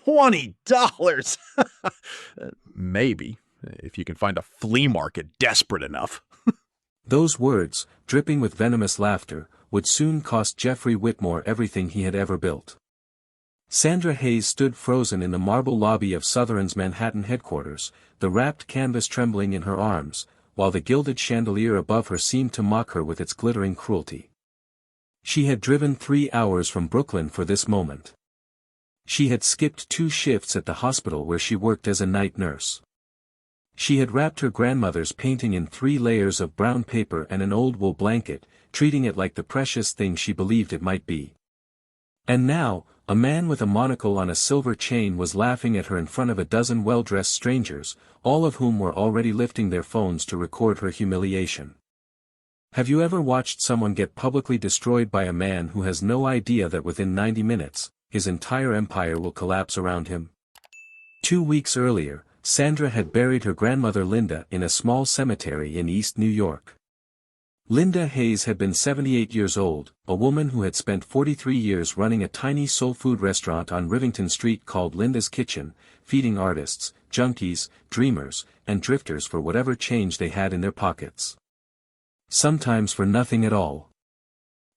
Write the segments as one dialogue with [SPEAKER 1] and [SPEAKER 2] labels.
[SPEAKER 1] $20? Maybe, if you can find a flea market desperate enough.
[SPEAKER 2] Those words, dripping with venomous laughter, would soon cost Jeffrey Whitmore everything he had ever built. Sandra Hayes stood frozen in the marble lobby of Sotheran's Manhattan headquarters, the wrapped canvas trembling in her arms, while the gilded chandelier above her seemed to mock her with its glittering cruelty. She had driven 3 hours from Brooklyn for this moment. She had skipped 2 shifts at the hospital where she worked as a night nurse. She had wrapped her grandmother's painting in 3 layers of brown paper and an old wool blanket, treating it like the precious thing she believed it might be. And now, a man with a monocle on a silver chain was laughing at her in front of a dozen well-dressed strangers, all of whom were already lifting their phones to record her humiliation. Have you ever watched someone get publicly destroyed by a man who has no idea that within 90 minutes, his entire empire will collapse around him? 2 weeks earlier, Sandra had buried her grandmother Linda in a small cemetery in East New York. Linda Hayes had been 78 years old, a woman who had spent 43 years running a tiny soul food restaurant on Rivington Street called Linda's Kitchen, feeding artists, junkies, dreamers, and drifters for whatever change they had in their pockets. Sometimes for nothing at all.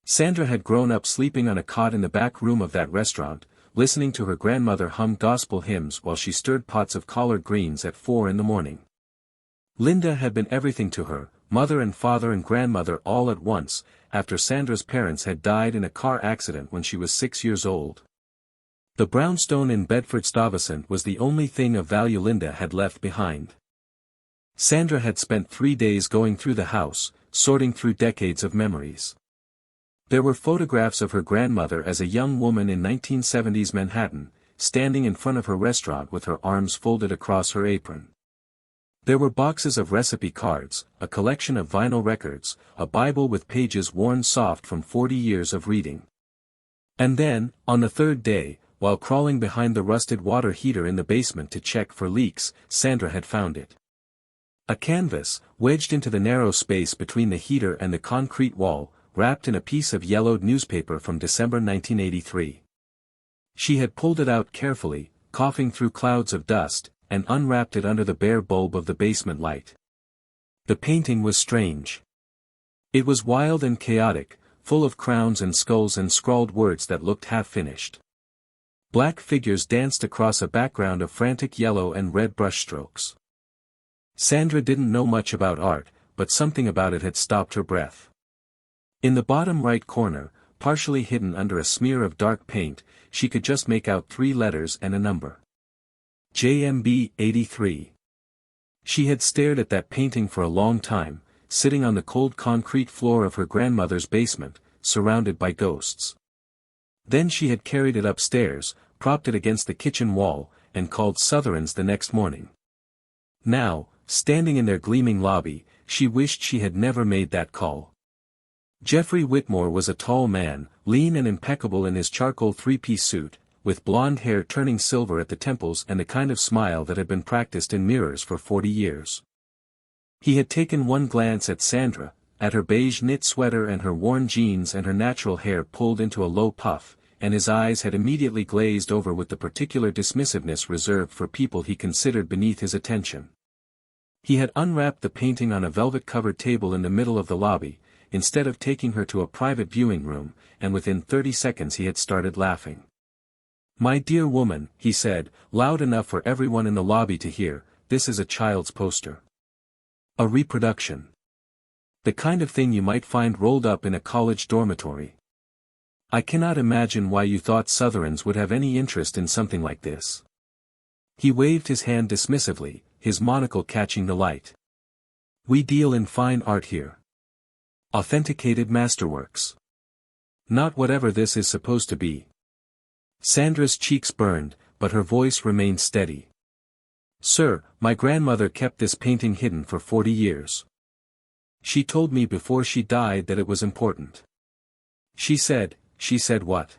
[SPEAKER 2] Sandra had grown up sleeping on a cot in the back room of that restaurant, listening to her grandmother hum gospel hymns while she stirred pots of collard greens at 4 in the morning. Linda had been everything to her, mother and father and grandmother all at once, after Sandra's parents had died in a car accident when she was 6 years old. The brownstone in Bedford-Stuyvesant was the only thing of value Linda had left behind. Sandra had spent 3 days going through the house, sorting through decades of memories. There were photographs of her grandmother as a young woman in 1970s Manhattan, standing in front of her restaurant with her arms folded across her apron. There were boxes of recipe cards, a collection of vinyl records, a Bible with pages worn soft from 40 years of reading. And then, on the 3rd day, while crawling behind the rusted water heater in the basement to check for leaks, Sandra had found it. A canvas, wedged into the narrow space between the heater and the concrete wall, wrapped in a piece of yellowed newspaper from December 1983. She had pulled it out carefully, coughing through clouds of dust, and unwrapped it under the bare bulb of the basement light. The painting was strange. It was wild and chaotic, full of crowns and skulls and scrawled words that looked half-finished. Black figures danced across a background of frantic yellow and red brushstrokes. Sandra didn't know much about art, but something about it had stopped her breath. In the bottom right corner, partially hidden under a smear of dark paint, she could just make out 3 letters and a number. JMB 83. She had stared at that painting for a long time, sitting on the cold concrete floor of her grandmother's basement, surrounded by ghosts. Then she had carried it upstairs, propped it against the kitchen wall, and called Sotheran's the next morning. Now, standing in their gleaming lobby, she wished she had never made that call. Jeffrey Whitmore was a tall man, lean and impeccable in his charcoal 3-piece suit, with blonde hair turning silver at the temples and the kind of smile that had been practiced in mirrors for 40 years. He had taken one glance at Sandra, at her beige knit sweater and her worn jeans and her natural hair pulled into a low puff, and his eyes had immediately glazed over with the particular dismissiveness reserved for people he considered beneath his attention. He had unwrapped the painting on a velvet-covered table in the middle of the lobby, instead of taking her to a private viewing room, and within 30 seconds he had started laughing. "My dear woman," he said, loud enough for everyone in the lobby to hear, "this is a child's poster. A reproduction. The kind of thing you might find rolled up in a college dormitory. I cannot imagine why you thought Sotheran's would have any interest in something like this." He waved his hand dismissively, his monocle catching the light. "We deal in fine art here. Authenticated masterworks. Not whatever this is supposed to be." Sandra's cheeks burned, but her voice remained steady. "Sir, my grandmother kept this painting hidden for 40 years. She told me before she died that it was important." She said what?"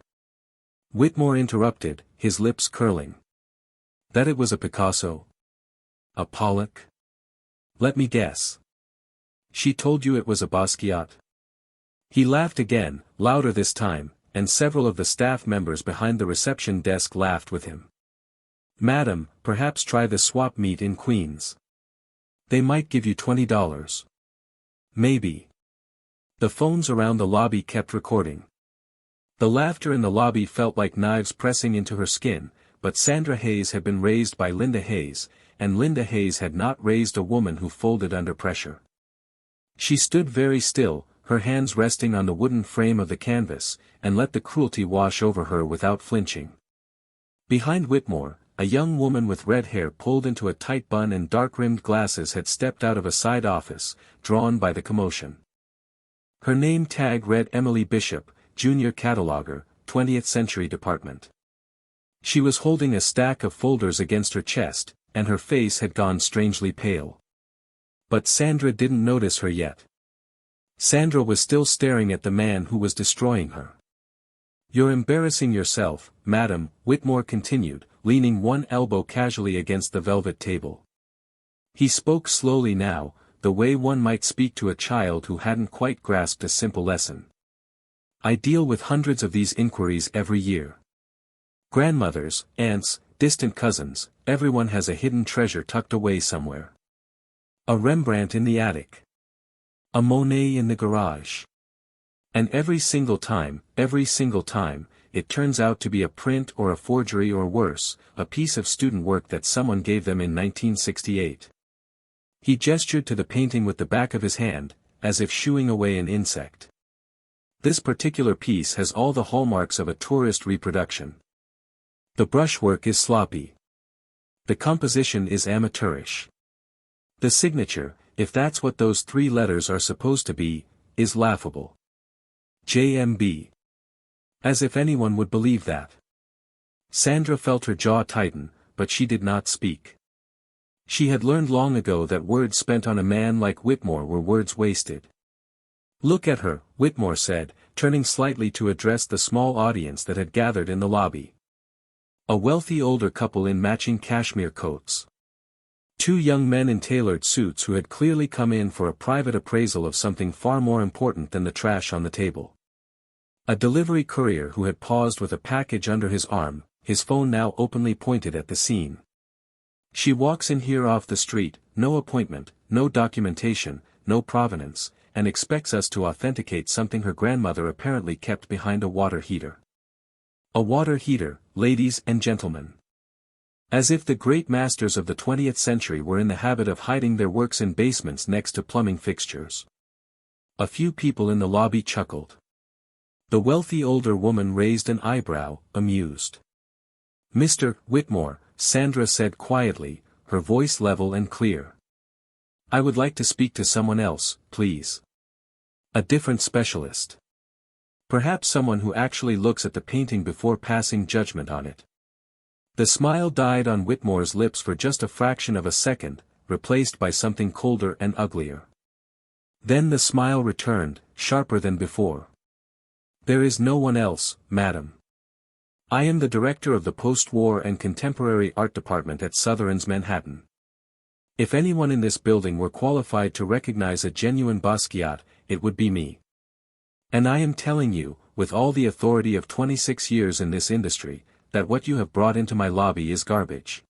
[SPEAKER 2] Whitmore interrupted, his lips curling. "That it was a Picasso? A Pollock? Let me guess. She told you it was a Basquiat?" He laughed again, louder this time, and several of the staff members behind the reception desk laughed with him. Madam, perhaps try the swap meet in Queens. They might give you $20. Maybe. The phones around the lobby kept recording. The laughter in the lobby felt like knives pressing into her skin, but Sandra Hayes had been raised by Linda Hayes, and Linda Hayes had not raised a woman who folded under pressure. She stood very still, her hands resting on the wooden frame of the canvas, and let the cruelty wash over her without flinching. Behind Whitmore, a young woman with red hair pulled into a tight bun and dark-rimmed glasses had stepped out of a side office, drawn by the commotion. Her name tag read Emily Bishop, Junior Cataloger, 20th Century Department. She was holding a stack of folders against her chest, and her face had gone strangely pale. But Sandra didn't notice her yet. Sandra was still staring at the man who was destroying her. "You're embarrassing yourself, madam," Whitmore continued, leaning one elbow casually against the velvet table. He spoke slowly now, the way one might speak to a child who hadn't quite grasped a simple lesson. "I deal with hundreds of these inquiries every year. Grandmothers, aunts, distant cousins, everyone has a hidden treasure tucked away somewhere. A Rembrandt in the attic. A Monet in the garage. And every single time, it turns out to be a print or a forgery or worse, a piece of student work that someone gave them in 1968. He gestured to the painting with the back of his hand, as if shooing away an insect. "This particular piece has all the hallmarks of a tourist reproduction. The brushwork is sloppy. The composition is amateurish. The signature, if that's what those 3 letters are supposed to be, is laughable. JMB. As if anyone would believe that." Sandra felt her jaw tighten, but she did not speak. She had learned long ago that words spent on a man like Whitmore were words wasted. "Look at her," Whitmore said, turning slightly to address the small audience that had gathered in the lobby. A wealthy older couple in matching cashmere coats. 2 young men in tailored suits who had clearly come in for a private appraisal of something far more important than the trash on the table. A delivery courier who had paused with a package under his arm, his phone now openly pointed at the scene. "She walks in here off the street, no appointment, no documentation, no provenance, and expects us to authenticate something her grandmother apparently kept behind a water heater. A water heater, ladies and gentlemen. As if the great masters of the 20th century were in the habit of hiding their works in basements next to plumbing fixtures." A few people in the lobby chuckled. The wealthy older woman raised an eyebrow, amused. "Mr. Whitmore," Sandra said quietly, her voice level and clear. "I would like to speak to someone else, please. A different specialist. Perhaps someone who actually looks at the painting before passing judgment on it." The smile died on Whitmore's lips for just a fraction of a second, replaced by something colder and uglier. Then the smile returned, sharper than before. "There is no one else, madam. I am the director of the post-war and contemporary art department at Sotheran's Manhattan. If anyone in this building were qualified to recognize a genuine Basquiat, it would be me. And I am telling you, with all the authority of 26 years in this industry, that what you have brought into my lobby is garbage.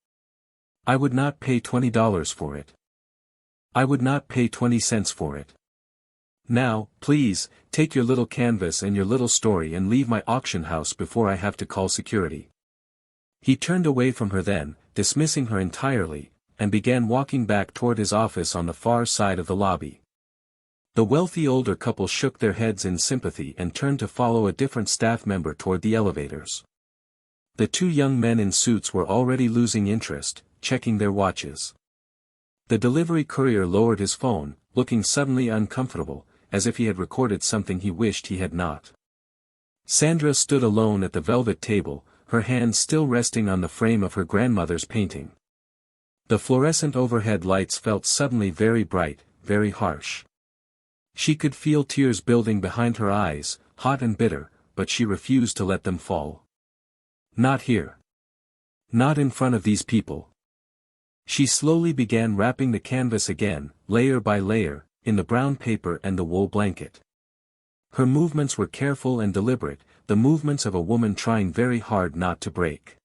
[SPEAKER 2] I would not pay $20 for it. I would not pay 20 cents for it. Now, please, take your little canvas and your little story and leave my auction house before I have to call security." He turned away from her then, dismissing her entirely, and began walking back toward his office on the far side of the lobby. The wealthy older couple shook their heads in sympathy and turned to follow a different staff member toward the elevators. The 2 young men in suits were already losing interest, checking their watches. The delivery courier lowered his phone, looking suddenly uncomfortable, as if he had recorded something he wished he had not. Sandra stood alone at the velvet table, her hands still resting on the frame of her grandmother's painting. The fluorescent overhead lights felt suddenly very bright, very harsh. She could feel tears building behind her eyes, hot and bitter, but she refused to let them fall. Not here. Not in front of these people. She slowly began wrapping the canvas again, layer by layer, in the brown paper and the wool blanket. Her movements were careful and deliberate, the movements of a woman trying very hard not to break.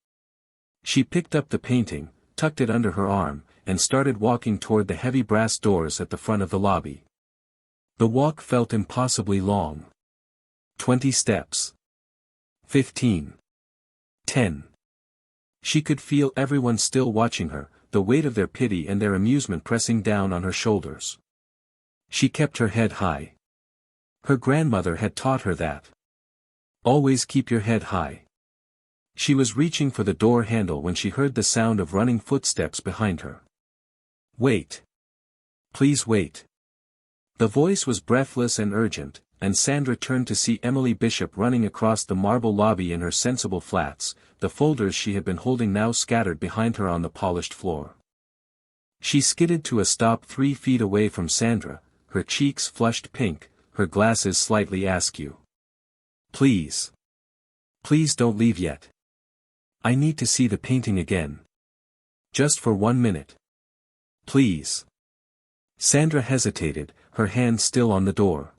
[SPEAKER 2] She picked up the painting, tucked it under her arm, and started walking toward the heavy brass doors at the front of the lobby. The walk felt impossibly long. 20 steps. 15. 10. She could feel everyone still watching her, the weight of their pity and their amusement pressing down on her shoulders. She kept her head high. Her grandmother had taught her that. Always keep your head high. She was reaching for the door handle when she heard the sound of running footsteps behind her. Wait. Please wait. The voice was breathless and urgent, and Sandra turned to see Emily Bishop running across the marble lobby in her sensible flats, the folders she had been holding now scattered behind her on the polished floor. She skidded to a stop 3 feet away from Sandra, her cheeks flushed pink, her glasses slightly askew. Please. Please don't leave yet. I need to see the painting again. Just for 1 minute. Please. Sandra hesitated, her hand still on the door.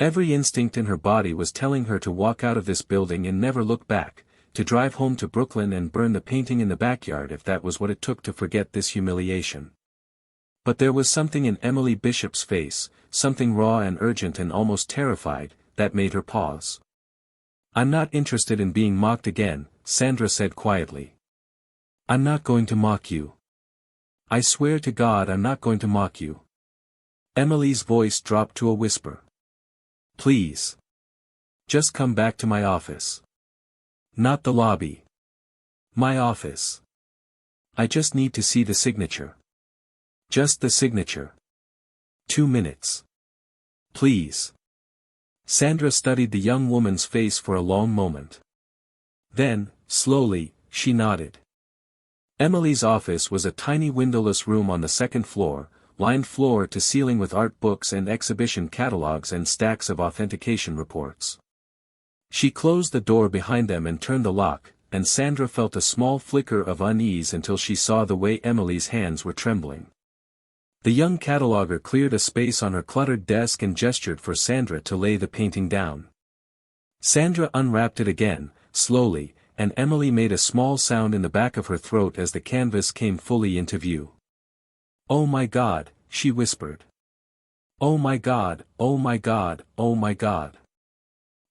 [SPEAKER 2] Every instinct in her body was telling her to walk out of this building and never look back, to drive home to Brooklyn and burn the painting in the backyard if that was what it took to forget this humiliation. But there was something in Emily Bishop's face, something raw and urgent and almost terrified, that made her pause. I'm not interested in being mocked again, Sandra said quietly. I'm not going to mock you. I swear to God I'm not going to mock you. Emily's voice dropped to a whisper. Please. Just come back to my office. Not the lobby. My office. I just need to see the signature. Just the signature. 2 minutes. Please. Sandra studied the young woman's face for a long moment. Then, slowly, she nodded. Emily's office was a tiny windowless room on the second floor, lined floor to ceiling with art books and exhibition catalogs and stacks of authentication reports. She closed the door behind them and turned the lock, and Sandra felt a small flicker of unease until she saw the way Emily's hands were trembling. The young cataloger cleared a space on her cluttered desk and gestured for Sandra to lay the painting down. Sandra unwrapped it again, slowly, and Emily made a small sound in the back of her throat as the canvas came fully into view. Oh my God, she whispered. Oh my God, oh my God, oh my God.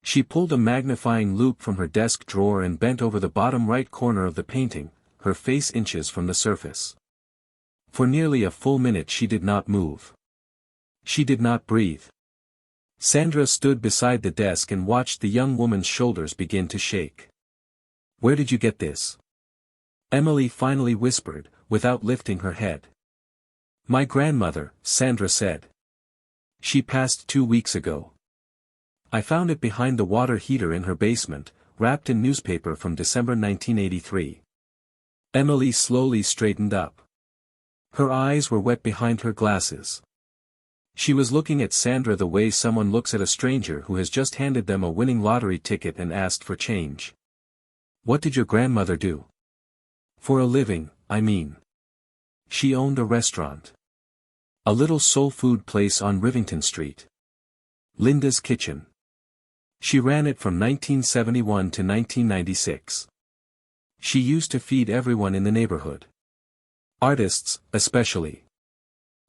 [SPEAKER 2] She pulled a magnifying loupe from her desk drawer and bent over the bottom right corner of the painting, her face inches from the surface. For nearly a full minute she did not move. She did not breathe. Sandra stood beside the desk and watched the young woman's shoulders begin to shake. Where did you get this? Emily finally whispered, without lifting her head. My grandmother, Sandra said. She passed 2 weeks ago. I found it behind the water heater in her basement, wrapped in newspaper from December 1983. Emily slowly straightened up. Her eyes were wet behind her glasses. She was looking at Sandra the way someone looks at a stranger who has just handed them a winning lottery ticket and asked for change. What did your grandmother do? For a living, I mean. She owned a restaurant. A little soul food place on Rivington Street. Linda's Kitchen. She ran it from 1971 to 1996. She used to feed everyone in the neighborhood. Artists, especially.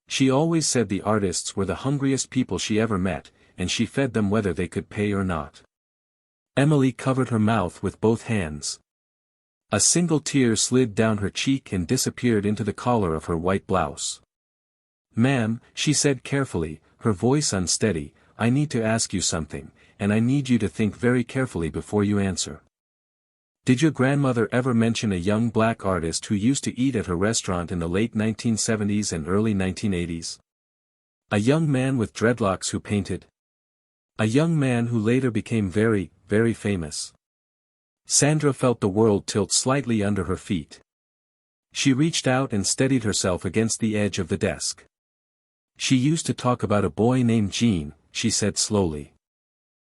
[SPEAKER 2] She always said the artists were the hungriest people she ever met, and she fed them whether they could pay or not. Emily covered her mouth with both hands. A single tear slid down her cheek and disappeared into the collar of her white blouse. Ma'am, she said carefully, her voice unsteady, I need to ask you something, and I need you to think very carefully before you answer. Did your grandmother ever mention a young black artist who used to eat at her restaurant in the late 1970s and early 1980s? A young man with dreadlocks who painted? A young man who later became very, very famous. Sandra felt the world tilt slightly under her feet. She reached out and steadied herself against the edge of the desk. She used to talk about a boy named Jean, she said slowly.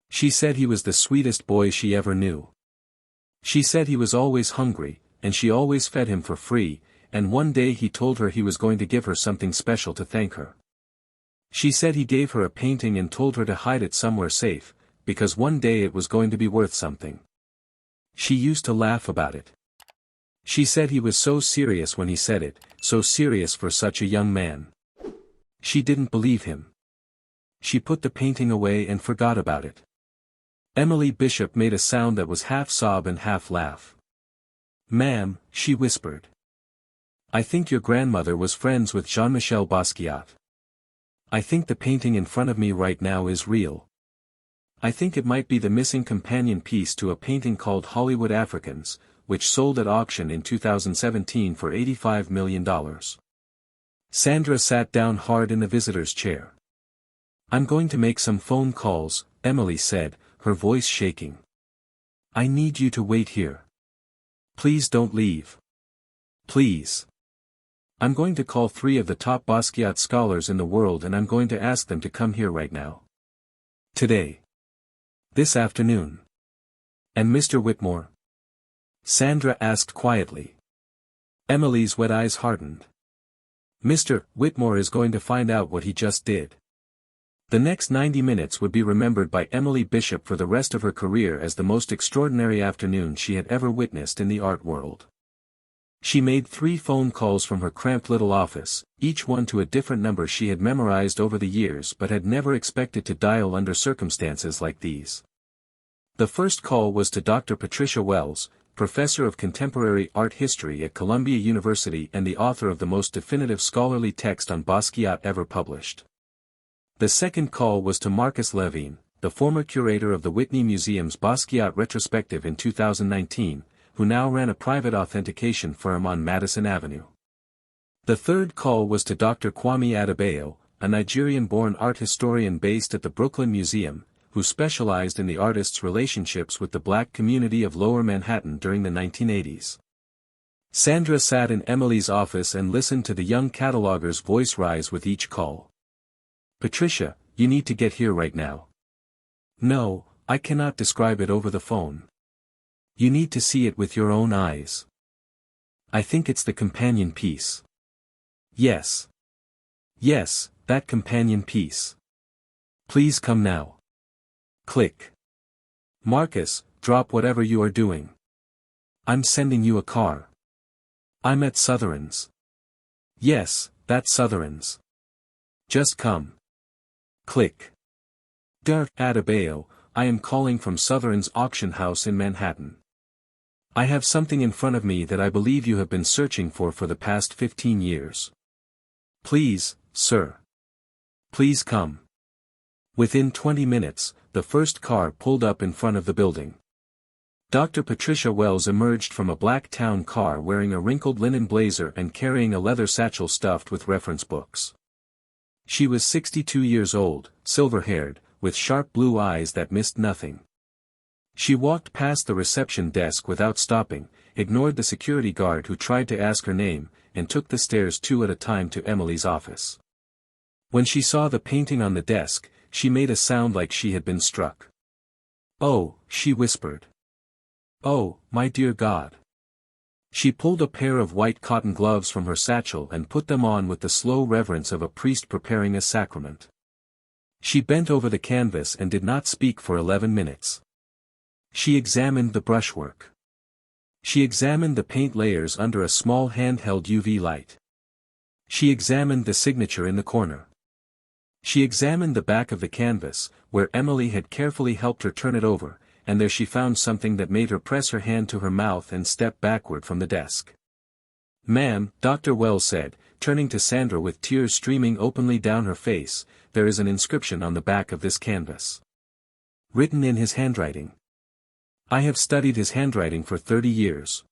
[SPEAKER 2] She said he was the sweetest boy she ever knew. She said he was always hungry, and she always fed him for free, and one day he told her he was going to give her something special to thank her. She said he gave her a painting and told her to hide it somewhere safe, because one day it was going to be worth something. She used to laugh about it. She said he was so serious when he said it, so serious for such a young man. She didn't believe him. She put the painting away and forgot about it. Emily Bishop made a sound that was half sob and half laugh. "Ma'am," she whispered. "I think your grandmother was friends with Jean-Michel Basquiat. I think the painting in front of me right now is real. I think it might be the missing companion piece to a painting called Hollywood Africans, which sold at auction in 2017 for $85 million. Sandra sat down hard in the visitor's chair. "I'm going to make some phone calls," Emily said, her voice shaking. "I need you to wait here. Please don't leave. Please. I'm going to call 3 of the top Basquiat scholars in the world and I'm going to ask them to come here right now. Today. This afternoon." "And Mr. Whitmore?" Sandra asked quietly. Emily's wet eyes hardened. "Mr. Whitmore is going to find out what he just did." The next 90 minutes would be remembered by Emily Bishop for the rest of her career as the most extraordinary afternoon she had ever witnessed in the art world. She made 3 phone calls from her cramped little office, each one to a different number she had memorized over the years but had never expected to dial under circumstances like these. The first call was to Dr. Patricia Wells, professor of contemporary art history at Columbia University and the author of the most definitive scholarly text on Basquiat ever published. The second call was to Marcus Levine, the former curator of the Whitney Museum's Basquiat retrospective in 2019, who now ran a private authentication firm on Madison Avenue. The third call was to Dr. Kwame Adebayo, a Nigerian-born art historian based at the Brooklyn Museum, who specialized in the artist's relationships with the black community of Lower Manhattan during the 1980s. Sandra sat in Emily's office and listened to the young cataloger's voice rise with each call. "Patricia, you need to get here right now." "No, I cannot describe it over the phone. You need to see it with your own eyes. I think it's the companion piece." "Yes. Yes, that companion piece. Please come now." Click. "Marcus, drop whatever you are doing. I'm sending you a car. I'm at Sotheran's." "Yes, that's Sotheran's. Just come." Click. "Dr. Adebayo, I am calling from Sotheran's auction house in Manhattan. I have something in front of me that I believe you have been searching for the past 15 years. Please, sir. Please come." Within 20 minutes, the first car pulled up in front of the building. Dr. Patricia Wells emerged from a black town car wearing a wrinkled linen blazer and carrying a leather satchel stuffed with reference books. She was 62 years old, silver-haired, with sharp blue eyes that missed nothing. She walked past the reception desk without stopping, ignored the security guard who tried to ask her name, and took the stairs 2 at a time to Emily's office. When she saw the painting on the desk, she made a sound like she had been struck. "Oh," she whispered. "Oh, my dear God." She pulled a pair of white cotton gloves from her satchel and put them on with the slow reverence of a priest preparing a sacrament. She bent over the canvas and did not speak for 11 minutes. She examined the brushwork. She examined the paint layers under a small handheld UV light. She examined the signature in the corner. She examined the back of the canvas, where Emily had carefully helped her turn it over, and there she found something that made her press her hand to her mouth and step backward from the desk. "Ma'am," Dr. Wells said, turning to Sandra with tears streaming openly down her face, "there is an inscription on the back of this canvas. Written in his handwriting. I have studied his handwriting for 30 years.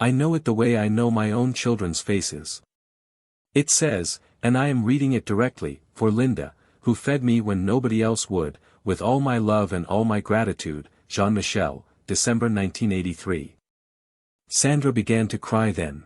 [SPEAKER 2] I know it the way I know my own children's faces. It says, and I am reading it directly, for Linda, who fed me when nobody else would, with all my love and all my gratitude, Jean-Michel, December 1983. Sandra began to cry then.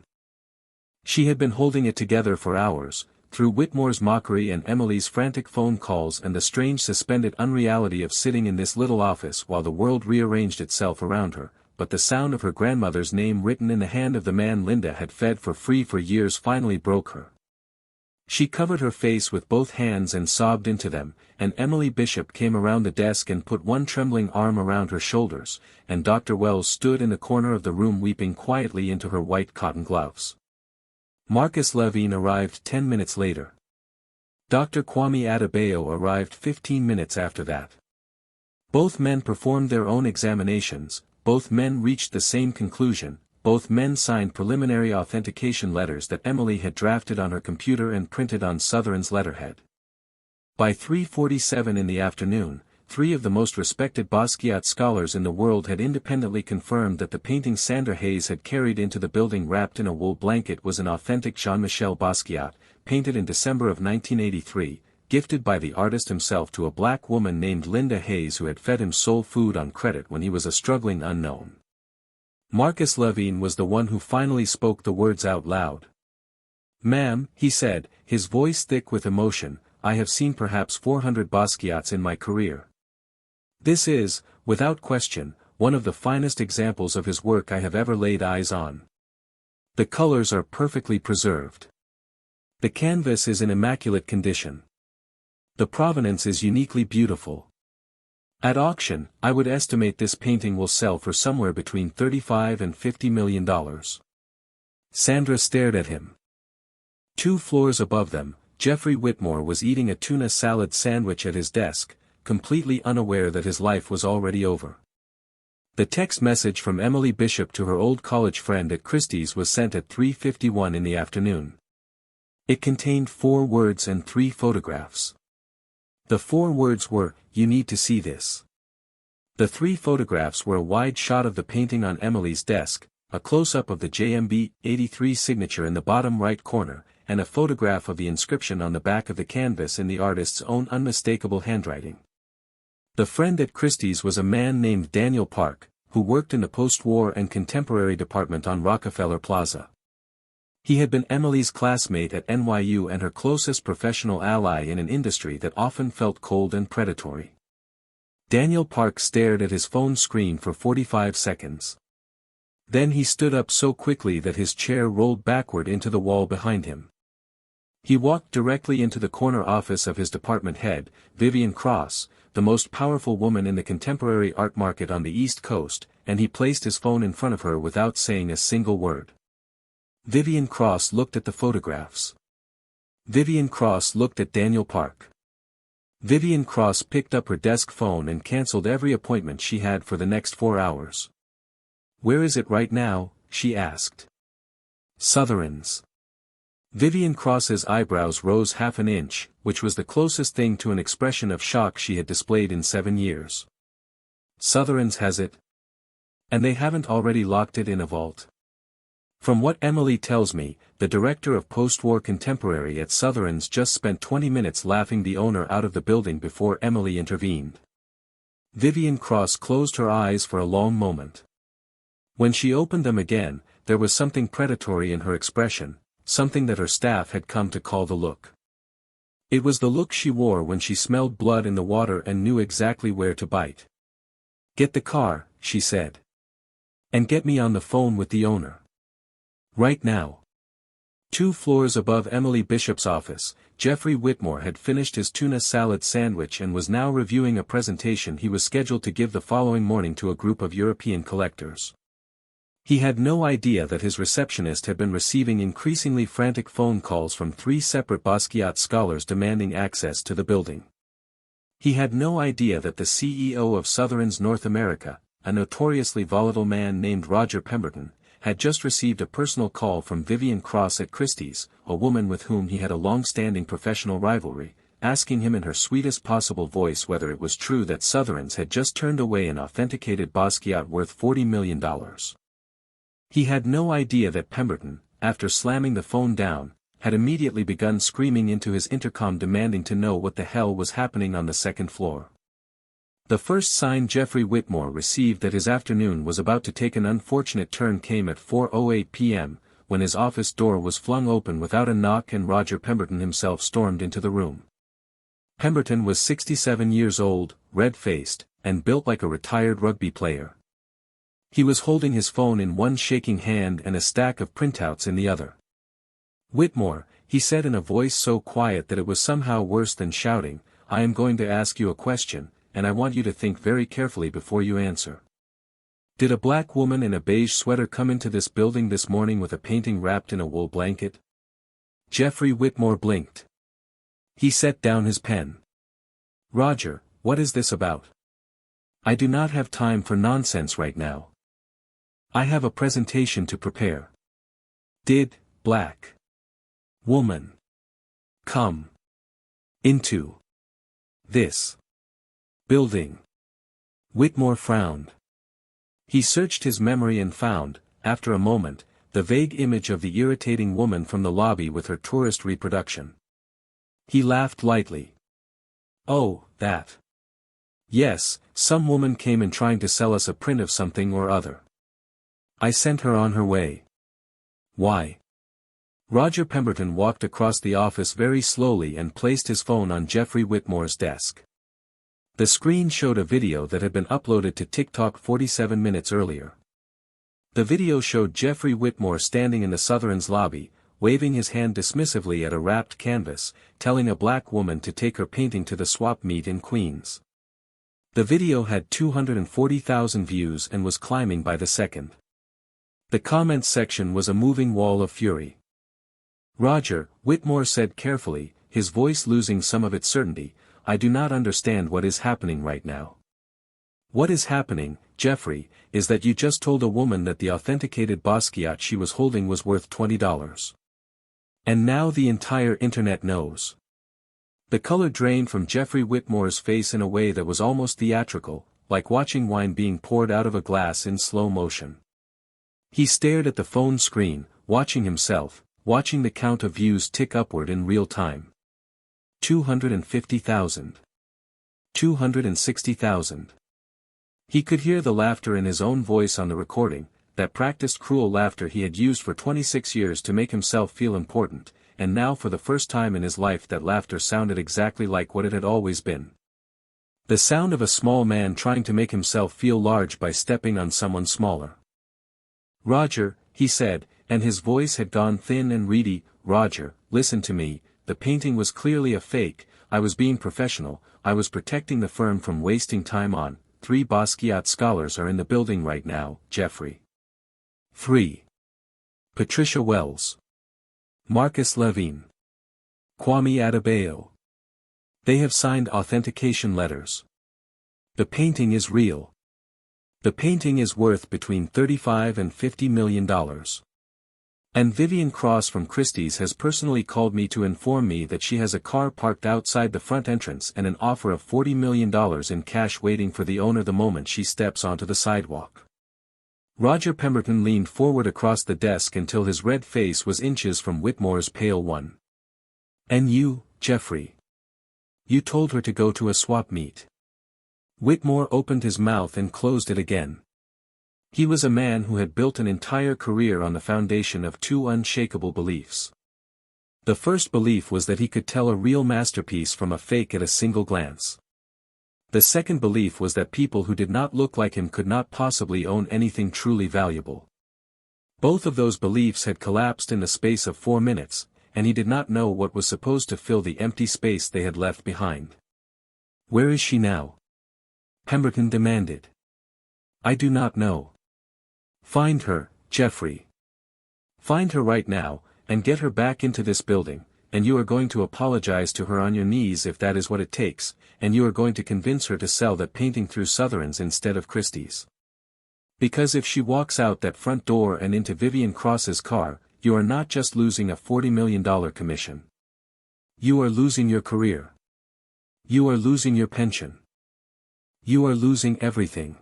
[SPEAKER 2] She had been holding it together for hours, through Whitmore's mockery and Emily's frantic phone calls and the strange suspended unreality of sitting in this little office while the world rearranged itself around her, but the sound of her grandmother's name written in the hand of the man Linda had fed for free for years finally broke her. She covered her face with both hands and sobbed into them, and Emily Bishop came around the desk and put one trembling arm around her shoulders, and Dr. Wells stood in the corner of the room weeping quietly into her white cotton gloves. Marcus Levine arrived 10 minutes later. Dr. Kwame Adebayo arrived 15 minutes after that. Both men performed their own examinations, both men reached the same conclusion, both men signed preliminary authentication letters that Emily had drafted on her computer and printed on Sotheran's letterhead. By 3:47 in the afternoon, 3 of the most respected Basquiat scholars in the world had independently confirmed that the painting Sandra Hayes had carried into the building wrapped in a wool blanket was an authentic Jean-Michel Basquiat, painted in December of 1983, gifted by the artist himself to a black woman named Linda Hayes who had fed him soul food on credit when he was a struggling unknown. Marcus Levine was the one who finally spoke the words out loud. "Ma'am," he said, his voice thick with emotion, "I have seen perhaps 400 Basquiats in my career. This is, without question, one of the finest examples of his work I have ever laid eyes on. The colors are perfectly preserved. The canvas is in immaculate condition. The provenance is uniquely beautiful. At auction, I would estimate this painting will sell for somewhere between $35 and $50 million. Sandra stared at him. 2 floors above them, Jeffrey Whitmore was eating a tuna salad sandwich at his desk, completely unaware that his life was already over. The text message from Emily Bishop to her old college friend at Christie's was sent at 3:51 in the afternoon. It contained 4 words and 3 photographs. The 4 words were, "You need to see this." The 3 photographs were a wide shot of the painting on Emily's desk, a close-up of the JMB 83 signature in the bottom right corner, and a photograph of the inscription on the back of the canvas in the artist's own unmistakable handwriting. The friend at Christie's was a man named Daniel Park, who worked in the post-war and contemporary department on Rockefeller Plaza. He had been Emily's classmate at NYU and her closest professional ally in an industry that often felt cold and predatory. Daniel Park stared at his phone screen for 45 seconds. Then he stood up so quickly that his chair rolled backward into the wall behind him. He walked directly into the corner office of his department head, Vivian Cross, the most powerful woman in the contemporary art market on the East Coast, and he placed his phone in front of her without saying a single word. Vivian Cross looked at the photographs. Vivian Cross looked at Daniel Park. Vivian Cross picked up her desk phone and cancelled every appointment she had for the next 4 hours. "Where is it right now?" she asked. "Sotheran's." Vivian Cross's eyebrows rose half an inch, which was the closest thing to an expression of shock she had displayed in 7 years. "Sotheran's has it? And they haven't already locked it in a vault?" "From what Emily tells me, the director of post-war contemporary at Sotheran's just spent 20 minutes laughing the owner out of the building before Emily intervened." Vivian Cross closed her eyes for a long moment. When she opened them again, there was something predatory in her expression, something that her staff had come to call the look. It was the look she wore when she smelled blood in the water and knew exactly where to bite. "Get the car," she said. "And get me on the phone with the owner. Right now." 2 floors above Emily Bishop's office, Jeffrey Whitmore had finished his tuna salad sandwich and was now reviewing a presentation he was scheduled to give the following morning to a group of European collectors. He had no idea that his receptionist had been receiving increasingly frantic phone calls from 3 separate Basquiat scholars demanding access to the building. He had no idea that the CEO of Sotheran's North America, a notoriously volatile man named Roger Pemberton, had just received a personal call from Vivian Cross at Christie's, a woman with whom he had a long-standing professional rivalry, asking him in her sweetest possible voice whether it was true that Sotheran's had just turned away an authenticated Basquiat worth $40 million. He had no idea that Pemberton, after slamming the phone down, had immediately begun screaming into his intercom demanding to know what the hell was happening on the 2nd floor. The first sign Jeffrey Whitmore received that his afternoon was about to take an unfortunate turn came at 4:08 p.m., when his office door was flung open without a knock and Roger Pemberton himself stormed into the room. Pemberton was 67 years old, red-faced, and built like a retired rugby player. He was holding his phone in one shaking hand and a stack of printouts in the other. Whitmore, he said in a voice so quiet that it was somehow worse than shouting, I am going to ask you a question, and I want you to think very carefully before you answer. Did a black woman in a beige sweater come into this building this morning with a painting wrapped in a wool blanket? Jeffrey Whitmore blinked. He set down his pen. Roger, what is this about? I do not have time for nonsense right now. I have a presentation to prepare. Did black woman come into this building? Whitmore frowned. He searched his memory and found, after a moment, the vague image of the irritating woman from the lobby with her tourist reproduction. He laughed lightly. Oh, that. Yes, some woman came in trying to sell us a print of something or other. I sent her on her way. Why? Roger Pemberton walked across the office very slowly and placed his phone on Jeffrey Whitmore's desk. The screen showed a video that had been uploaded to TikTok 47 minutes earlier. The video showed Jeffrey Whitmore standing in the Sotheran's lobby, waving his hand dismissively at a wrapped canvas, telling a black woman to take her painting to the swap meet in Queens. The video had 240,000 views and was climbing by the second. The comments section was a moving wall of fury. Roger, Whitmore said carefully, his voice losing some of its certainty, I do not understand what is happening right now. What is happening, Jeffrey, is that you just told a woman that the authenticated Basquiat she was holding was worth $20. And now the entire internet knows. The color drained from Jeffrey Whitmore's face in a way that was almost theatrical, like watching wine being poured out of a glass in slow motion. He stared at the phone screen, watching himself, watching the count of views tick upward in real time. 250,000. 260,000. He could hear the laughter in his own voice on the recording, that practiced cruel laughter he had used for 26 years to make himself feel important, and now for the first time in his life that laughter sounded exactly like what it had always been. The sound of a small man trying to make himself feel large by stepping on someone smaller. Roger, he said, and his voice had gone thin and reedy, Roger, listen to me, the painting was clearly a fake, I was being professional, I was protecting the firm from wasting time on, 3 Basquiat scholars are in the building right now, Jeffrey. 3. Patricia Wells. Marcus Levine. Kwame Adebayo. They have signed authentication letters. The painting is real. The painting is worth between $35 and $50 million. And Vivian Cross from Christie's has personally called me to inform me that she has a car parked outside the front entrance and an offer of $40 million in cash waiting for the owner the moment she steps onto the sidewalk. Roger Pemberton leaned forward across the desk until his red face was inches from Whitmore's pale one. And you, Jeffrey? You told her to go to a swap meet. Whitmore opened his mouth and closed it again. He was a man who had built an entire career on the foundation of 2 unshakable beliefs. The first belief was that he could tell a real masterpiece from a fake at a single glance. The second belief was that people who did not look like him could not possibly own anything truly valuable. Both of those beliefs had collapsed in the space of 4 minutes, and he did not know what was supposed to fill the empty space they had left behind. Where is she now? Pemberton demanded. I do not know. Find her, Jeffrey. Find her right now, and get her back into this building, and you are going to apologize to her on your knees if that is what it takes, and you are going to convince her to sell that painting through Sotheran's instead of Christie's. Because if she walks out that front door and into Vivian Cross's car, you are not just losing a $40 million commission. You are losing your career. You are losing your pension. You are losing everything.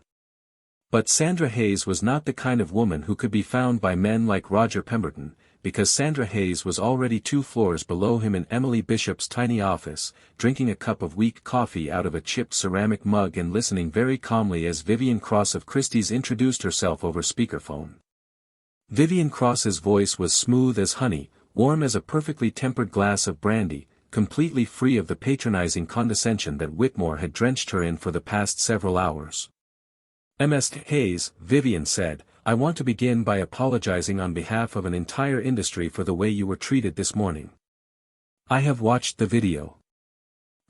[SPEAKER 2] But Sandra Hayes was not the kind of woman who could be found by men like Roger Pemberton, because Sandra Hayes was already 2 floors below him in Emily Bishop's tiny office, drinking a cup of weak coffee out of a chipped ceramic mug and listening very calmly as Vivian Cross of Christie's introduced herself over speakerphone. Vivian Cross's voice was smooth as honey, warm as a perfectly tempered glass of brandy, completely free of the patronizing condescension that Whitmore had drenched her in for the past several hours. Ms. Hayes, Vivian said, I want to begin by apologizing on behalf of an entire industry for the way you were treated this morning. I have watched the video.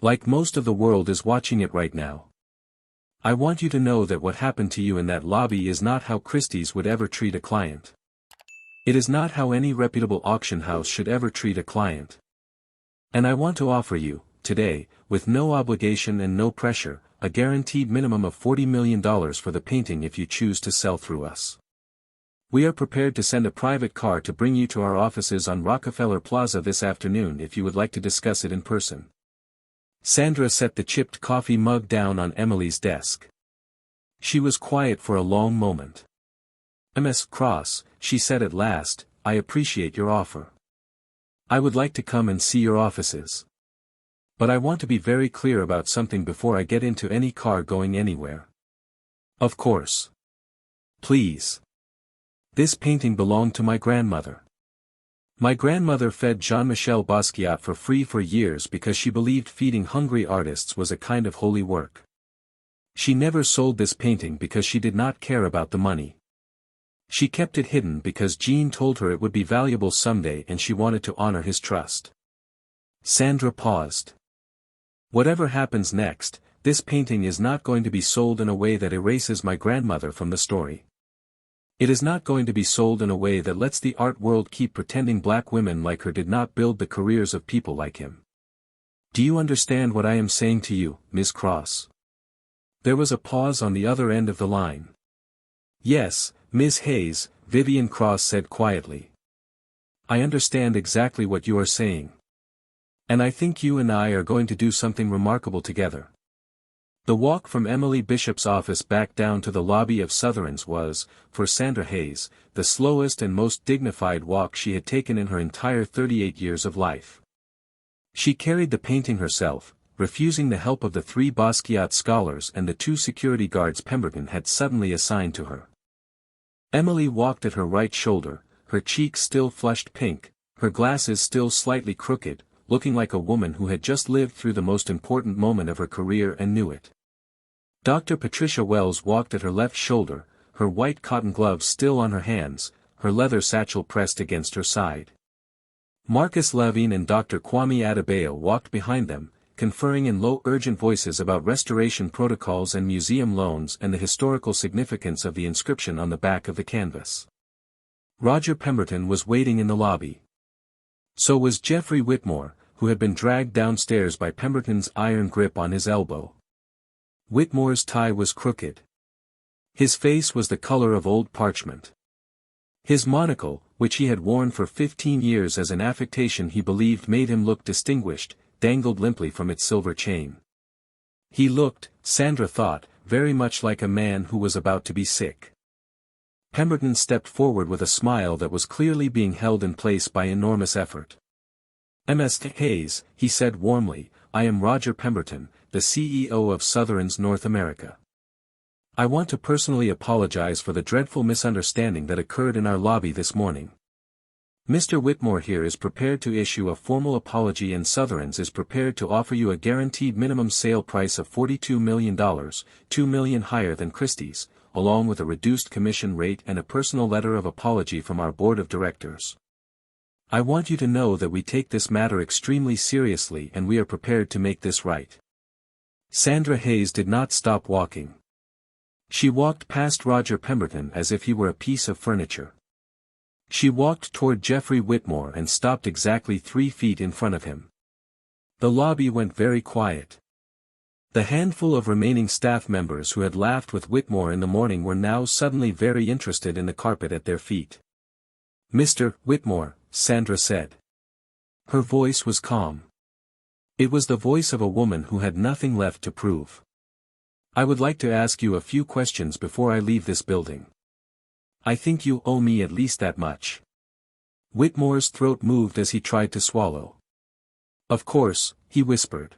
[SPEAKER 2] Like most of the world is watching it right now. I want you to know that what happened to you in that lobby is not how Christie's would ever treat a client. It is not how any reputable auction house should ever treat a client. And I want to offer you, today, with no obligation and no pressure, a guaranteed minimum of $40 million for the painting if you choose to sell through us. We are prepared to send a private car to bring you to our offices on Rockefeller Plaza this afternoon if you would like to discuss it in person. Sandra set the chipped coffee mug down on Emily's desk. She was quiet for a long moment. "Ms. Cross," she said at last, "I appreciate your offer. I would like to come and see your offices. But I want to be very clear about something before I get into any car going anywhere." "Of course. Please. This painting belonged to my grandmother. My grandmother fed Jean-Michel Basquiat for free for years because she believed feeding hungry artists was a kind of holy work. She never sold this painting because she did not care about the money. She kept it hidden because Jean told her it would be valuable someday and she wanted to honor his trust." Sandra paused. "Whatever happens next, this painting is not going to be sold in a way that erases my grandmother from the story. It is not going to be sold in a way that lets the art world keep pretending black women like her did not build the careers of people like him. Do you understand what I am saying to you, Ms. Cross?" There was a pause on the other end of the line. "Yes, Ms. Hayes," Vivian Cross said quietly. "I understand exactly what you are saying. And I think you and I are going to do something remarkable together." The walk from Emily Bishop's office back down to the lobby of Sotheran's was, for Sandra Hayes, the slowest and most dignified walk she had taken in her entire 38 years of life. She carried the painting herself, refusing the help of the 3 Basquiat scholars and the 2 security guards Pemberton had suddenly assigned to her. Emily walked at her right shoulder, her cheeks still flushed pink, her glasses still slightly crooked, looking like a woman who had just lived through the most important moment of her career and knew it. Dr. Patricia Wells walked at her left shoulder, her white cotton gloves still on her hands, her leather satchel pressed against her side. Marcus Levine and Dr. Kwame Adebayo walked behind them, conferring in low urgent voices about restoration protocols and museum loans and the historical significance of the inscription on the back of the canvas. Roger Pemberton was waiting in the lobby. So was Jeffrey Whitmore, who had been dragged downstairs by Pemberton's iron grip on his elbow. Whitmore's tie was crooked. His face was the color of old parchment. His monocle, which he had worn for 15 years as an affectation he believed made him look distinguished, dangled limply from its silver chain. He looked, Sandra thought, very much like a man who was about to be sick. Pemberton stepped forward with a smile that was clearly being held in place by enormous effort. "Ms. Hayes," he said warmly, "I am Roger Pemberton, the CEO of Sotheran's North America. I want to personally apologize for the dreadful misunderstanding that occurred in our lobby this morning. Mr. Whitmore here is prepared to issue a formal apology and Sotheran's is prepared to offer you a guaranteed minimum sale price of $42 million, $2 million higher than Christie's, along with a reduced commission rate and a personal letter of apology from our board of directors. I want you to know that we take this matter extremely seriously and we are prepared to make this right." Sandra Hayes did not stop walking. She walked past Roger Pemberton as if he were a piece of furniture. She walked toward Jeffrey Whitmore and stopped exactly 3 feet in front of him. The lobby went very quiet. The handful of remaining staff members who had laughed with Whitmore in the morning were now suddenly very interested in the carpet at their feet. "Mr. Whitmore," Sandra said. Her voice was calm. It was the voice of a woman who had nothing left to prove. "I would like to ask you a few questions before I leave this building. I think you owe me at least that much." Whitmore's throat moved as he tried to swallow. "Of course," he whispered.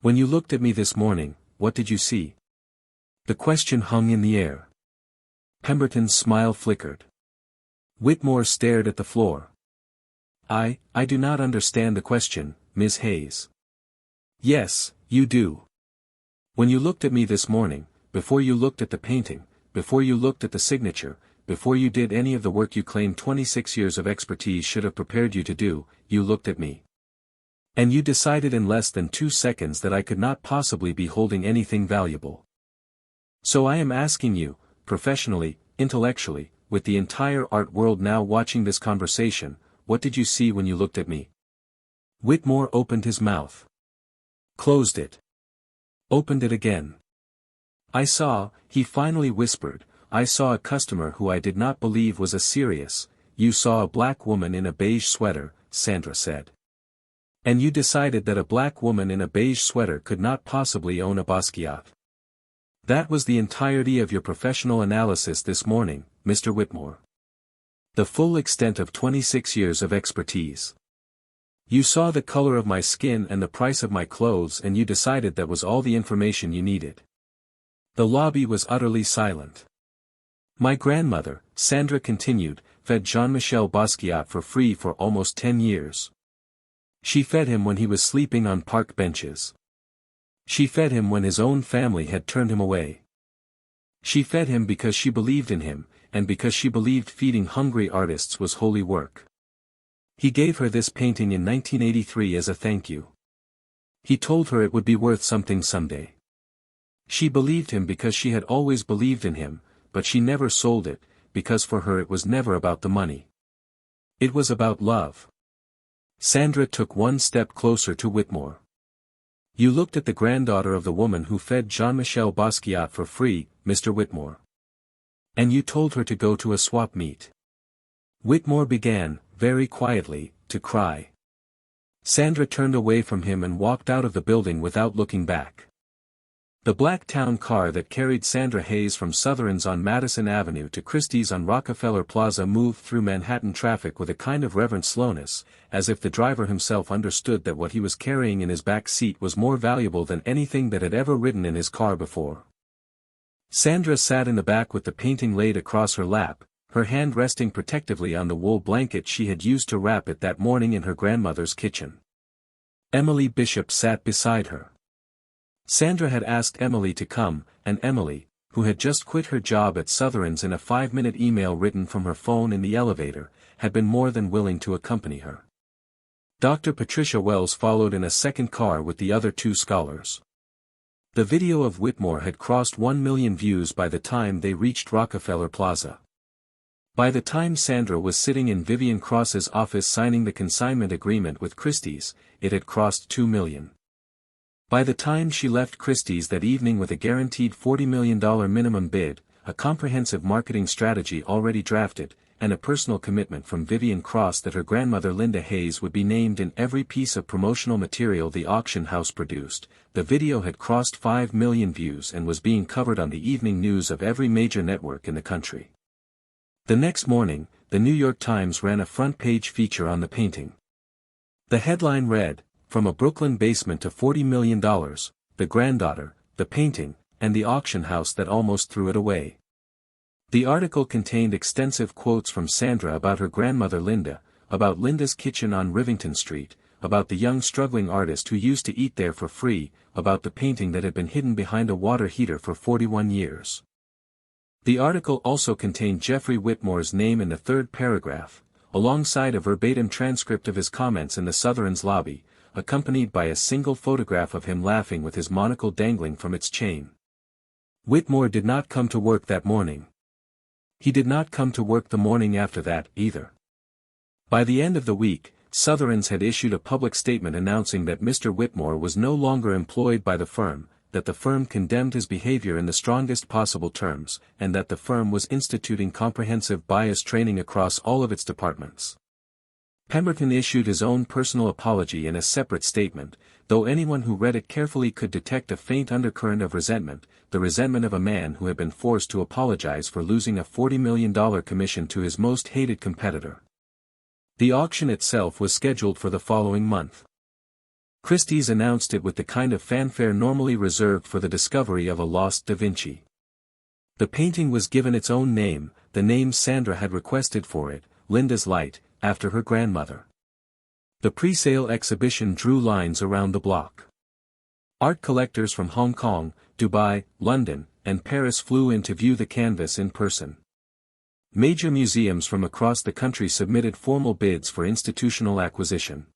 [SPEAKER 2] "When you looked at me this morning, what did you see?" The question hung in the air. Pemberton's smile flickered. Whitmore stared at the floor. I do not understand the question, Ms. Hayes." "Yes, you do. When you looked at me this morning, before you looked at the painting, before you looked at the signature, before you did any of the work you claim 26 years of expertise should have prepared you to do, you looked at me. And you decided in less than 2 seconds that I could not possibly be holding anything valuable. So I am asking you, professionally, intellectually, with the entire art world now watching this conversation, what did you see when you looked at me? Whitmore opened his mouth. Closed it. Opened it again. I saw, he finally whispered, I saw a customer who I did not believe was a serious. You saw a black woman in a beige sweater, Sandra said. And you decided that a black woman in a beige sweater could not possibly own a Basquiat. That was the entirety of your professional analysis this morning, Mr. Whitmore. The full extent of 26 years of expertise. You saw the color of my skin and the price of my clothes and you decided that was all the information you needed. The lobby was utterly silent. My grandmother, Sandra continued, fed Jean-Michel Basquiat for free for almost 10 years. She fed him when he was sleeping on park benches. She fed him when his own family had turned him away. She fed him because she believed in him, and because she believed feeding hungry artists was holy work. He gave her this painting in 1983 as a thank you. He told her it would be worth something someday. She believed him because she had always believed in him, but she never sold it, because for her it was never about the money. It was about love. Sandra took one step closer to Whitmore. You looked at the granddaughter of the woman who fed Jean-Michel Basquiat for free, Mr. Whitmore. And you told her to go to a swap meet. Whitmore began, very quietly, to cry. Sandra turned away from him and walked out of the building without looking back. The black town car that carried Sandra Hayes from Sotheran's on Madison Avenue to Christie's on Rockefeller Plaza moved through Manhattan traffic with a kind of reverent slowness, as if the driver himself understood that what he was carrying in his back seat was more valuable than anything that had ever ridden in his car before. Sandra sat in the back with the painting laid across her lap, her hand resting protectively on the wool blanket she had used to wrap it that morning in her grandmother's kitchen. Emily Bishop sat beside her. Sandra had asked Emily to come, and Emily, who had just quit her job at Sotheran's in a 5-minute email written from her phone in the elevator, had been more than willing to accompany her. Dr. Patricia Wells followed in a second car with the other 2 scholars. The video of Whitmore had crossed 1 million views by the time they reached Rockefeller Plaza. By the time Sandra was sitting in Vivian Cross's office signing the consignment agreement with Christie's, it had crossed 2 million. By the time she left Christie's that evening with a guaranteed $40 million minimum bid, a comprehensive marketing strategy already drafted, and a personal commitment from Vivian Cross that her grandmother Linda Hayes would be named in every piece of promotional material the auction house produced, the video had crossed 5 million views and was being covered on the evening news of every major network in the country. The next morning, the New York Times ran a front-page feature on the painting. The headline read, "From a Brooklyn basement to $40 million, the granddaughter, the painting, and the auction house that almost threw it away." The article contained extensive quotes from Sandra about her grandmother Linda, about Linda's kitchen on Rivington Street, about the young struggling artist who used to eat there for free, about the painting that had been hidden behind a water heater for 41 years. The article also contained Jeffrey Whitmore's name in the 3rd paragraph, alongside a verbatim transcript of his comments in the Sotheran's lobby, accompanied by a single photograph of him laughing with his monocle dangling from its chain. Whitmore did not come to work that morning. He did not come to work the morning after that, either. By the end of the week, Sotheran's had issued a public statement announcing that Mr. Whitmore was no longer employed by the firm, that the firm condemned his behavior in the strongest possible terms, and that the firm was instituting comprehensive bias training across all of its departments. Pemberton issued his own personal apology in a separate statement, though anyone who read it carefully could detect a faint undercurrent of resentment, the resentment of a man who had been forced to apologize for losing a $40 million commission to his most hated competitor. The auction itself was scheduled for the following month. Christie's announced it with the kind of fanfare normally reserved for the discovery of a lost Da Vinci. The painting was given its own name, the name Sandra had requested for it, Linda's Light, after her grandmother. The pre-sale exhibition drew lines around the block. Art collectors from Hong Kong, Dubai, London, and Paris flew in to view the canvas in person. Major museums from across the country submitted formal bids for institutional acquisition.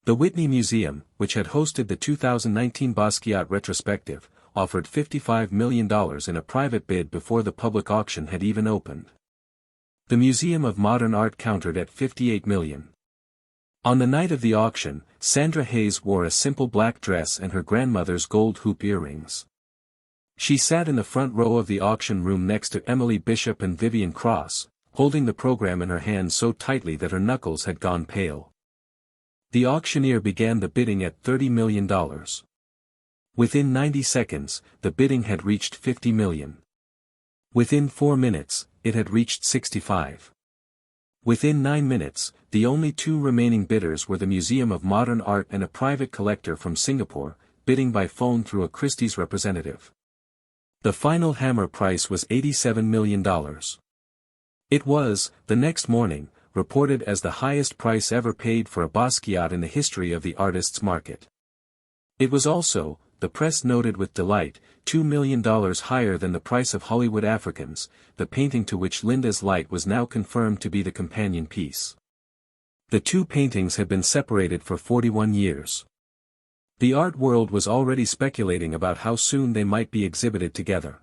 [SPEAKER 2] The Whitney Museum, which had hosted the 2019 Basquiat retrospective, offered $55 million in a private bid before the public auction had even opened. The Museum of Modern Art countered at $58 million. On the night of the auction, Sandra Hayes wore a simple black dress and her grandmother's gold hoop earrings. She sat in the front row of the auction room next to Emily Bishop and Vivian Cross, holding the program in her hands so tightly that her knuckles had gone pale. The auctioneer began the bidding at $30 million. Within 90 seconds, the bidding had reached $50 million. Within 4 minutes, it had reached 65. Within 9 minutes, the only two remaining bidders were the Museum of Modern Art and a private collector from Singapore, bidding by phone through a Christie's representative. The final hammer price was $87 million. It was, the next morning, reported as the highest price ever paid for a Basquiat in the history of the artist's market. It was also, the press noted with delight, $2 million higher than the price of Hollywood Africans, the painting to which Linda's Light was now confirmed to be the companion piece. The two paintings had been separated for 41 years. The art world was already speculating about how soon they might be exhibited together.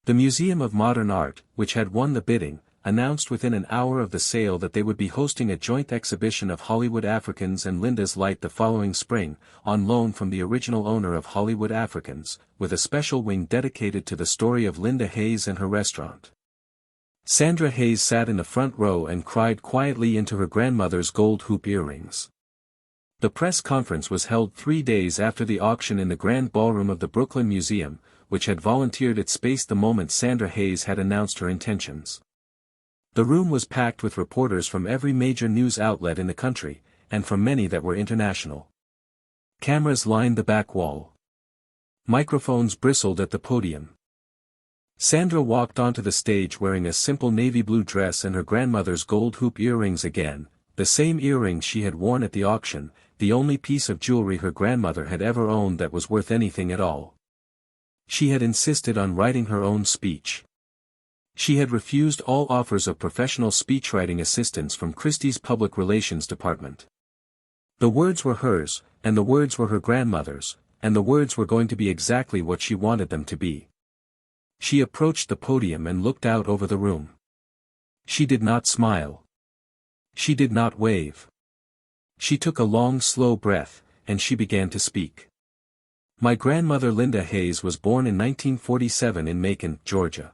[SPEAKER 2] The Museum of Modern Art, which had won the bidding, announced within an hour of the sale that they would be hosting a joint exhibition of Hollywood Africans and Linda's Light the following spring, on loan from the original owner of Hollywood Africans, with a special wing dedicated to the story of Linda Hayes and her restaurant. Sandra Hayes sat in the front row and cried quietly into her grandmother's gold hoop earrings. The press conference was held 3 days after the auction in the Grand Ballroom of the Brooklyn Museum, which had volunteered its space the moment Sandra Hayes had announced her intentions. The room was packed with reporters from every major news outlet in the country, and from many that were international. Cameras lined the back wall. Microphones bristled at the podium. Sandra walked onto the stage wearing a simple navy blue dress and her grandmother's gold hoop earrings again, the same earrings she had worn at the auction, the only piece of jewelry her grandmother had ever owned that was worth anything at all. She had insisted on writing her own speech. She had refused all offers of professional speechwriting assistance from Christie's public relations department. The words were hers, and the words were her grandmother's, and the words were going to be exactly what she wanted them to be. She approached the podium and looked out over the room. She did not smile. She did not wave. She took a long slow breath, and she began to speak. My grandmother Linda Hayes was born in 1947 in Macon, Georgia.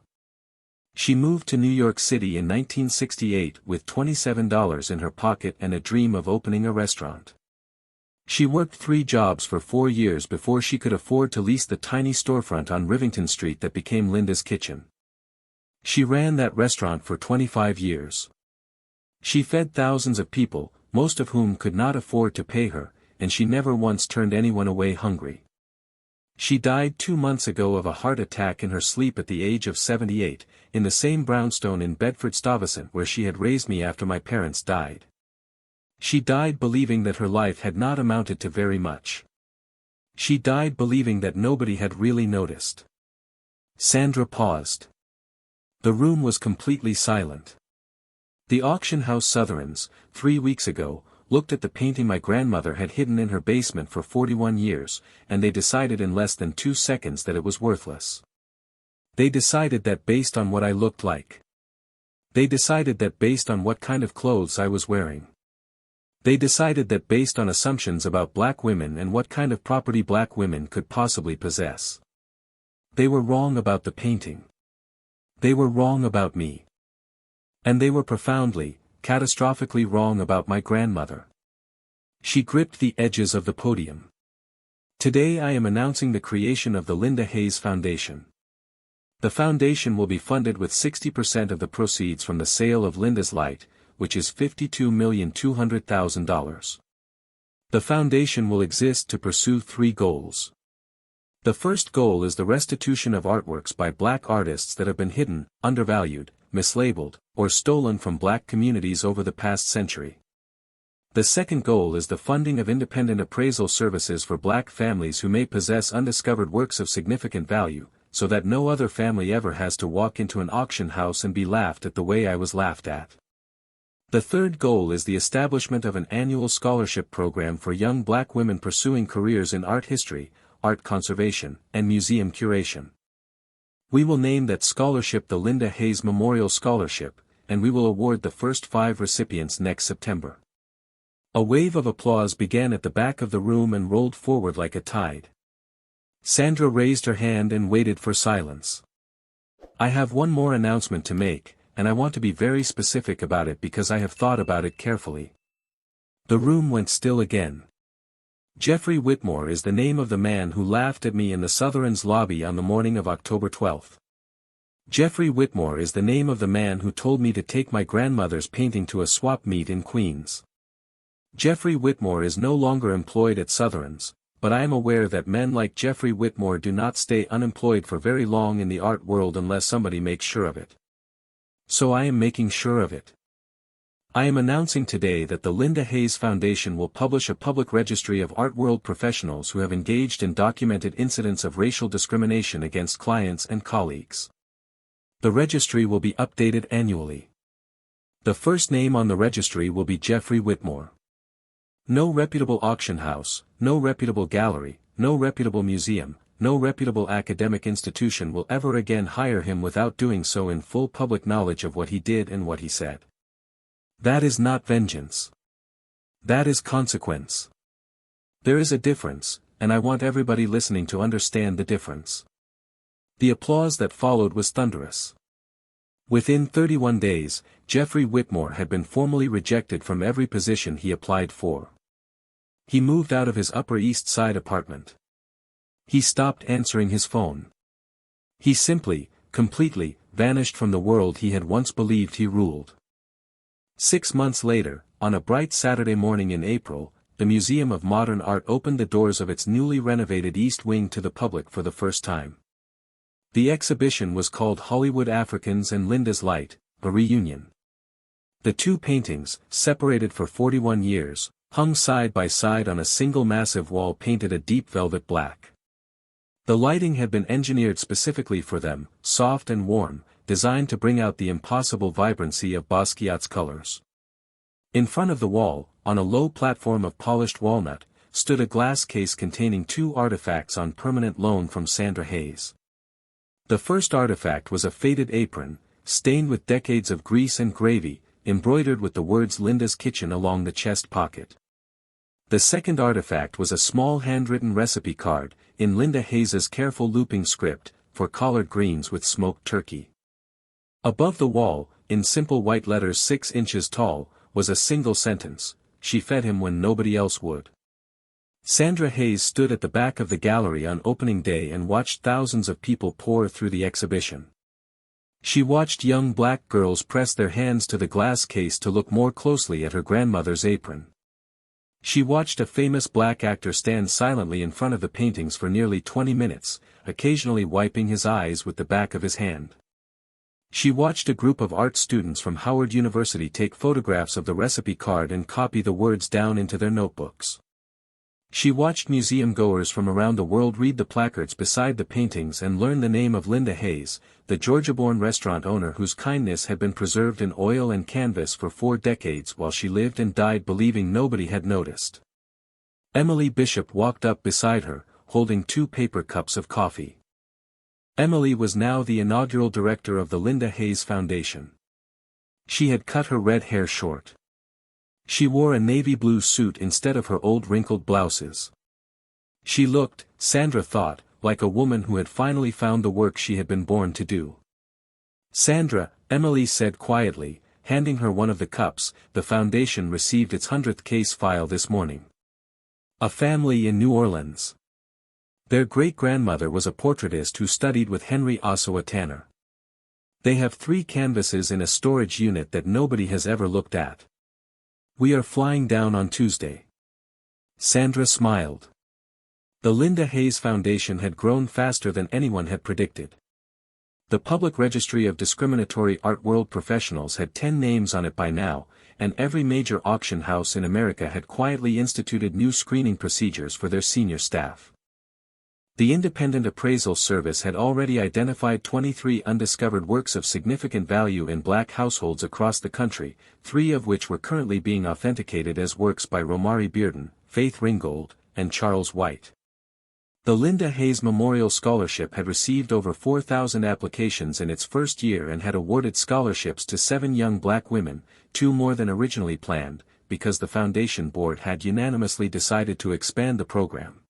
[SPEAKER 2] She moved to New York City in 1968 with $27 in her pocket and a dream of opening a restaurant. She worked 3 jobs for 4 years before she could afford to lease the tiny storefront on Rivington Street that became Linda's Kitchen. She ran that restaurant for 25 years. She fed thousands of people, most of whom could not afford to pay her, and she never once turned anyone away hungry. She died 2 months ago of a heart attack in her sleep at the age of 78, in the same brownstone in Bedford-Stuyvesant where she had raised me after my parents died. She died believing that her life had not amounted to very much. She died believing that nobody had really noticed. Sandra paused. The room was completely silent. The auction house Sotheran's, 3 weeks ago, looked at the painting my grandmother had hidden in her basement for 41 years, and they decided in less than 2 seconds that it was worthless. They decided that based on what I looked like. They decided that based on what kind of clothes I was wearing. They decided that based on assumptions about black women and what kind of property black women could possibly possess. They were wrong about the painting. They were wrong about me. And they were profoundly, catastrophically wrong about my grandmother. She gripped the edges of the podium. Today I am announcing the creation of the Linda Hayes Foundation. The foundation will be funded with 60% of the proceeds from the sale of Linda's Light, which is $52,200,000. The foundation will exist to pursue 3 goals. The first goal is the restitution of artworks by black artists that have been hidden, undervalued, mislabeled, or stolen from black communities over the past century. The second goal is the funding of independent appraisal services for black families who may possess undiscovered works of significant value, so that no other family ever has to walk into an auction house and be laughed at the way I was laughed at. The third goal is the establishment of an annual scholarship program for young black women pursuing careers in art history, art conservation, and museum curation. We will name that scholarship the Linda Hayes Memorial Scholarship, and we will award the first 5 recipients next September. A wave of applause began at the back of the room and rolled forward like a tide. Sandra raised her hand and waited for silence. I have one more announcement to make, and I want to be very specific about it because I have thought about it carefully. The room went still again. Jeffrey Whitmore is the name of the man who laughed at me in the Sotheran's lobby on the morning of October 12th. Jeffrey Whitmore is the name of the man who told me to take my grandmother's painting to a swap meet in Queens. Jeffrey Whitmore is no longer employed at Sotheran's, but I am aware that men like Jeffrey Whitmore do not stay unemployed for very long in the art world unless somebody makes sure of it. So I am making sure of it. I am announcing today that the Linda Hayes Foundation will publish a public registry of art world professionals who have engaged in documented incidents of racial discrimination against clients and colleagues. The registry will be updated annually. The first name on the registry will be Jeffrey Whitmore. No reputable auction house, no reputable gallery, no reputable museum, no reputable academic institution will ever again hire him without doing so in full public knowledge of what he did and what he said. That is not vengeance. That is consequence. There is a difference, and I want everybody listening to understand the difference. The applause that followed was thunderous. Within 31 days, Jeffrey Whitmore had been formally rejected from every position he applied for. He moved out of his Upper East Side apartment. He stopped answering his phone. He simply, completely, vanished from the world he had once believed he ruled. 6 months later, on a bright Saturday morning in April, the Museum of Modern Art opened the doors of its newly renovated East Wing to the public for the first time. The exhibition was called Hollywood Africans and Linda's Light, a reunion. The two paintings, separated for 41 years, hung side by side on a single massive wall painted a deep velvet black. The lighting had been engineered specifically for them, soft and warm, designed to bring out the impossible vibrancy of Basquiat's colors. In front of the wall, on a low platform of polished walnut, stood a glass case containing 2 artifacts on permanent loan from Sandra Hayes. The first artifact was a faded apron, stained with decades of grease and gravy, embroidered with the words Linda's Kitchen along the chest pocket. The second artifact was a small handwritten recipe card, in Linda Hayes's careful looping script, for collard greens with smoked turkey. Above the wall, in simple white letters 6 inches tall, was a single sentence: "She fed him when nobody else would." Sandra Hayes stood at the back of the gallery on opening day and watched thousands of people pour through the exhibition. She watched young black girls press their hands to the glass case to look more closely at her grandmother's apron. She watched a famous black actor stand silently in front of the paintings for nearly 20 minutes, occasionally wiping his eyes with the back of his hand. She watched a group of art students from Howard University take photographs of the recipe card and copy the words down into their notebooks. She watched museum-goers from around the world read the placards beside the paintings and learn the name of Linda Hayes, the Georgia-born restaurant owner whose kindness had been preserved in oil and canvas for 4 decades while she lived and died believing nobody had noticed. Emily Bishop walked up beside her, holding 2 paper cups of coffee. Emily was now the inaugural director of the Linda Hayes Foundation. She had cut her red hair short. She wore a navy blue suit instead of her old wrinkled blouses. She looked, Sandra thought, like a woman who had finally found the work she had been born to do. "Sandra," Emily said quietly, handing her one of the cups, "the foundation received its 100th case file this morning. A family in New Orleans. Their great-grandmother was a portraitist who studied with Henry Ossawa Tanner. They have 3 canvases in a storage unit that nobody has ever looked at. We are flying down on Tuesday." Sandra smiled. The Linda Hayes Foundation had grown faster than anyone had predicted. The Public Registry of Discriminatory Art World Professionals had 10 names on it by now, and every major auction house in America had quietly instituted new screening procedures for their senior staff. The Independent Appraisal Service had already identified 23 undiscovered works of significant value in black households across the country, 3 of which were currently being authenticated as works by Romari Bearden, Faith Ringgold, and Charles White. The Linda Hayes Memorial Scholarship had received over 4,000 applications in its first year and had awarded scholarships to 7 young black women, 2 more than originally planned, because the Foundation Board had unanimously decided to expand the program.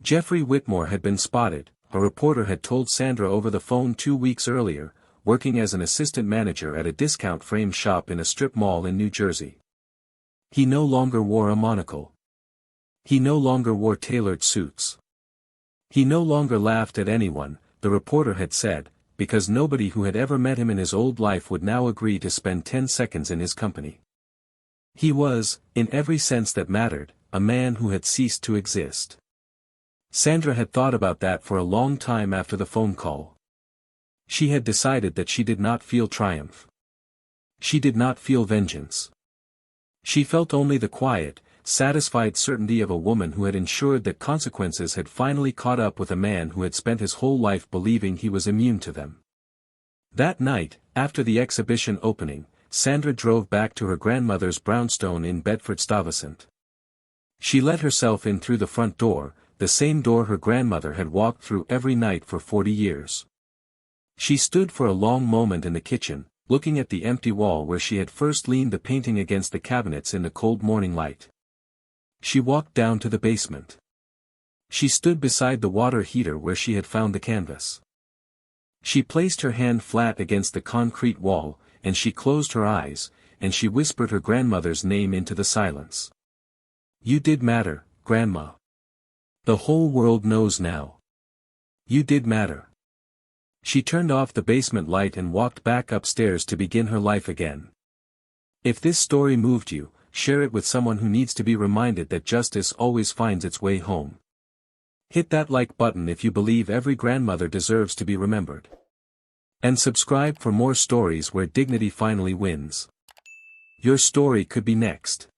[SPEAKER 2] Jeffrey Whitmore had been spotted, a reporter had told Sandra over the phone 2 weeks earlier, working as an assistant manager at a discount frame shop in a strip mall in New Jersey. He no longer wore a monocle. He no longer wore tailored suits. He no longer laughed at anyone, the reporter had said, because nobody who had ever met him in his old life would now agree to spend 10 seconds in his company. He was, in every sense that mattered, a man who had ceased to exist. Sandra had thought about that for a long time after the phone call. She had decided that she did not feel triumph. She did not feel vengeance. She felt only the quiet, satisfied certainty of a woman who had ensured that consequences had finally caught up with a man who had spent his whole life believing he was immune to them. That night, after the exhibition opening, Sandra drove back to her grandmother's brownstone in Bedford-Stuyvesant. She let herself in through the front door, the same door her grandmother had walked through every night for 40 years. She stood for a long moment in the kitchen, looking at the empty wall where she had first leaned the painting against the cabinets in the cold morning light. She walked down to the basement. She stood beside the water heater where she had found the canvas. She placed her hand flat against the concrete wall, and she closed her eyes, and she whispered her grandmother's name into the silence. "You did matter, Grandma. The whole world knows now. You did matter." She turned off the basement light and walked back upstairs to begin her life again. If this story moved you, share it with someone who needs to be reminded that justice always finds its way home. Hit that like button if you believe every grandmother deserves to be remembered. And subscribe for more stories where dignity finally wins. Your story could be next.